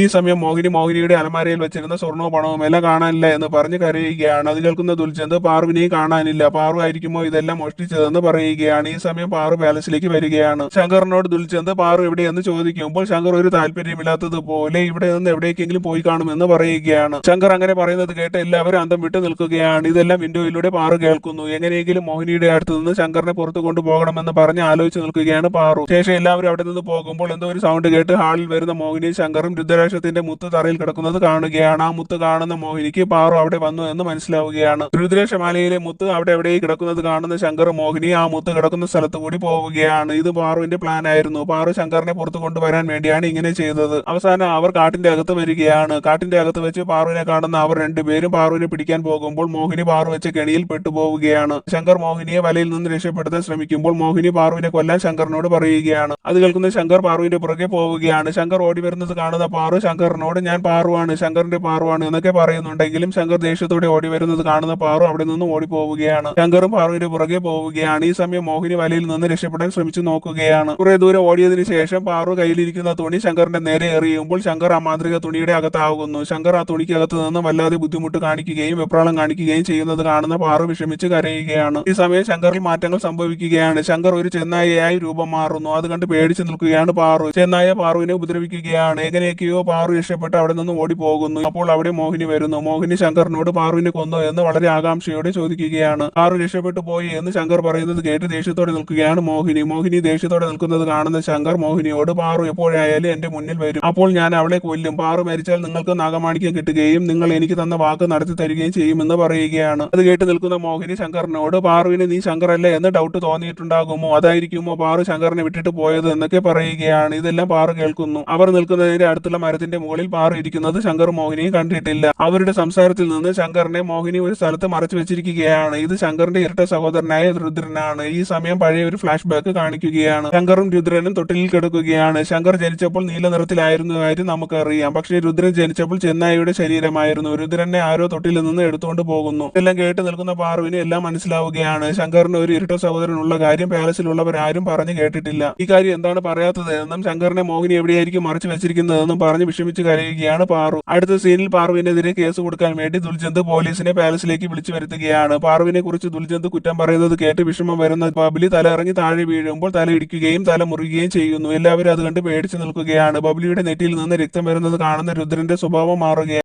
ഈ സമയം മോഹിനിയുടെ അലമാരയിൽ വെച്ചിരുന്ന സ്വർണവും പണവും എല്ലാം കാണാനില്ല എന്ന് പറഞ്ഞ് കരയുകയാണ്. അത് കേൾക്കുന്ന ദുൽചന്ദ് പാറുവിനെയും കാണാനില്ല, പാറു ആയിരിക്കുമോ ഇതെല്ലാം മോഷ്ടിച്ചതെന്ന് പറയുകയാണ്. ഈ സമയം പാറു പാലസിലേക്ക് വരികയാണ്. ശങ്കറിനോട് ദുൽചന്ദ് പാറു എവിടെയെന്ന് ചോദിക്കുമ്പോൾ ശങ്കർ ഒരു താല്പര്യമില്ലാത്തതുപോലെ ഇവിടെ നിന്ന് എവിടേക്കെങ്കിലും പോയി കാണുമെന്ന് പറയുകയാണ്. ശങ്കർ അങ്ങനെ പറയുന്നത് കേട്ട് എല്ലാവരും അന്തം വിട്ടു നിൽക്കുകയാണ്. ഇതെല്ലാം വിൻഡോയിലൂടെ പാറു കേൾക്കുന്നു. എങ്ങനെയെങ്കിലും മോഹിനിയുടെ അടുത്ത് നിന്ന് ശങ്കറിനെ പുറത്തു കൊണ്ടുപോകണമെന്ന് പറഞ്ഞ് ആലോചിച്ച് നിൽക്കുകയാണ് പാറു. ശേഷം എല്ലാവരും അവിടെ നിന്ന് പോകുമ്പോൾ എന്തോ ഒരു സൗണ്ട് കേട്ട് ഹാളിൽ വരുന്ന മോഹിനിയും ശങ്കറും രുദ്രാക്ഷത്തിന്റെ മുത്ത് തറയിൽ കിടക്കുന്നത് കാണുകയാണ്. ആ മുത്ത് കാണുന്ന മോഹിനിക്ക് പാറു അവിടെ വന്നു എന്ന് മനസ്സിലാവുകയാണ്. രുദ്രാക്ഷമാലയിലെ മുത്ത് അവിടെ എവിടെയും കിടക്കുന്നത് കാണുന്ന ശങ്കർ മോഹിനി ആ മുത്ത് കിടക്കുന്ന സ്ഥലത്ത് കൂടി പോവുകയാണ്. ഇത് പാറുവിന്റെ പ്ലാൻ ആയിരുന്നു. പാറു ശങ്കറിനെ പുറത്തു കൊണ്ടുവരാൻ വേണ്ടിയാണ് ഇങ്ങനെ ചെയ്തത്. അവസാനം അവർ കാട്ടിന്റെ അകത്ത് വരികയാണ്. കാട്ടിന്റെ അകത്ത് വെച്ച് പാറുവിനെ കാണുന്ന അവർ രണ്ടുപേരും പാറുവിനെ പിടിക്കാൻ പോകുമ്പോൾ മോഹിനി പാറു വെച്ച കെണിയിൽ പെട്ടുപോവുകയാണ്. ശങ്കർ മോഹിനിയെ വലയിൽ നിന്ന് രക്ഷപ്പെടുത്താൻ ശ്രമിക്കുമ്പോൾ മോഹിനി പാറുവിനെ കൊല്ലാൻ ശങ്കറിനോട് പറയുകയാണ്. അത് കേൾക്കുന്ന ശങ്കർ പാറുവിന്റെ പുറകെ പോവുകയാണ്. ശങ്കർ ഓടി വരുന്നത് കാണുന്ന പാറു ശങ്കറിനോട് ഞാൻ പാറുവാണ്, ശങ്കറിന്റെ പാറുവാണ് എന്നൊക്കെ പറയുന്നുണ്ടെങ്കിലും ശങ്കർ ദേഷ്യത്തോടെ ഓടി വരുന്നത് കാണുന്ന പാറു അവിടെ നിന്ന് ഓടിപ്പോവുകയാണ്. ശങ്കറും പാറുവിന്റെ പുറകെ പോവുകയാണ്. ഈ സമയം മോഹിനി വലയിൽ നിന്ന് രക്ഷപ്പെടാൻ ശ്രമിച്ചു നോക്കുകയാണ്. കുറെ ദൂരം ഓടിയതിനു ശേഷം പാറു കയ്യിലിരിക്കുന്ന തുണി ശങ്കറിന്റെ നേരെ എറിയുമ്പോൾ ശങ്കർ ആ മാന്ത്രിക തുണിയുടെ അകത്താകുന്നു. ശങ്കർ ആ തുണിക്കകത്ത് നിന്ന് വല്ലാതെ ബുദ്ധിമുട്ട് കാണിക്കുകയും വെപ്രാളം കാണിക്കുകയും ചെയ്യുന്നത് കാണുന്ന പാറു വിഷമിച്ച് കരയുകയാണ്. ഈ സമയം ശങ്കറിൽ മാറ്റങ്ങൾ സംഭവിക്കുകയാണ്. ശങ്കർ ഒരു ചെന്നായയായി രൂപം മാറുന്നു. അത് കണ്ട് പേടിച്ചു നിൽക്കുകയാണ് പാറു. ചെന്നായ പാറുവിനെ ഉപദ്രവിക്കുകയാണ്. എങ്ങനെയൊക്കെയോ പാറു രക്ഷപ്പെട്ട് അവിടെ നിന്ന് ഓടി പോകുന്നു. അപ്പോൾ അവിടെ മോഹിനി വരുന്നു. മോഹിനി ശങ്കറിനോട് പാറുവിനെ കൊന്നോ എന്ന് വളരെ ആകാംക്ഷയോടെ ചോദിക്കുകയാണ്. പാറു രക്ഷപ്പെട്ടു പോയി എന്ന് ശങ്കർ പറയുന്നത് കേട്ട് ദേഷ്യത്തോടെ നിൽക്കുകയാണ് മോഹിനി ദേഷ്യത്തോടെ നിൽക്കുന്നത് കാണുന്ന ശങ്കർ മോഹിനിയോട് പാറു എപ്പോഴായാലും എന്റെ മുന്നിൽ വരും, അപ്പോൾ ഞാൻ അവളെ കൊല്ലും. പാറു മരിച്ചാൽ നിങ്ങൾക്ക് നാഗമാണിക്യം കിട്ടുകയും നിങ്ങൾ എനിക്ക് തന്ന വാക്ക് നടത്തി തരികയും ചെയ്യുമെന്ന് പറയുകയാണ്. അത് കേട്ട് നിൽക്കുന്ന മോഹിനി ശങ്കറിനോട് പാറുവിന് നീ ശങ്കറല്ലേ എന്ന് ഡൗട്ട് തോന്നിയിട്ടുണ്ടാകുമോ, അതായിരിക്കുമോ പാറു ശങ്കറിനെ വിട്ടിട്ട് പോയത് എന്നൊക്കെ പറയുകയാണ്. ഇതെല്ലാം പാറു കേൾക്കുന്നു. അവർ നിൽക്കുന്നതിന്റെ അടുത്തുള്ള മരത്തിന്റെ മുകളിൽ പാറു ഇരിക്കുന്നത് ശങ്കർ മോഹിനിയും കണ്ടിട്ടില്ല. അവരുടെ സംസാരത്തിൽ നിന്ന് ശങ്കറിനെ മോഹിനി ഒരു സ്ഥലത്ത് മറച്ചു വെച്ചിരിക്കുകയാണ്. ഇത് ശങ്കറിന്റെ ഇരട്ട സഹോദരനായ രുദ്രനാണ്. ഈ സമയം പഴയ ഒരു ഫ്ലാഷ് ബാക്ക് കാണിക്കുകയാണ്. ശങ്കറും രുദ്രനും തൊട്ടിലിൽ കിടക്കുകയാണ്. ശങ്കർ ജനിച്ചപ്പോൾ നീല നിറത്തിലായിരുന്നു കാര്യം നമുക്കറിയാം. പക്ഷേ രുദ്രൻ ജനിച്ചപ്പോൾ ചെന്നായിയുടെ ശരീരമായിരുന്നു. രുദ്രനെ ആരോ തൊട്ടിലിൽ നിന്ന് എടുത്തുകൊണ്ട് പോകുന്നു. ഇതെല്ലാം കേട്ട് നിൽക്കുന്ന പാറുവിന് എല്ലാം മനസ്സിലാവുകയാണ്. ശങ്കറിന് ഒരു ഇരട്ട സഹോദരനുള്ള കാര്യം പാലസിലുള്ളവരാരും പറഞ്ഞു കേട്ടിട്ടില്ല. ഈ കാര്യം എന്താണ് പറയാത്തത് എന്നും ശങ്കറിനെ മോഹിനി എവിടെയായിരിക്കും മറച്ചു വെച്ചിരിക്കുന്നതെന്നും പറഞ്ഞ് വിഷമിച്ച് കരയുകയാണ് പാറു. അടുത്ത സീനിൽ പാറുവിനെതിരെ കേസ് കൊടുക്കാൻ വേണ്ടി ദുൽചന്ദ് പോലീസിനെ പാലസിലേക്ക് വിളിച്ചു വരുത്തുകയാണ്. പാറുവിനെ കുറിച്ച് ദുൽചന്ദ് കുറ്റം പറയുന്നത് കേട്ട് വിഷമം വരുന്ന ബബ്ലി തല ഇറങ്ങി താഴെ വീഴുമ്പോൾ തല ഇടിക്കുകയും തല മുറിയുകയും ചെയ്യുന്നു. എല്ലാവരും അത് കണ്ട് പേടിച്ചു നിൽക്കുകയാണ്. ബബ്ലിയുടെ നെറ്റിയിൽ നിന്ന് രക്തം വരുന്നത് കാണുന്ന രുദ്രന്റെ സ്വഭാവം മാറുകയാണ്.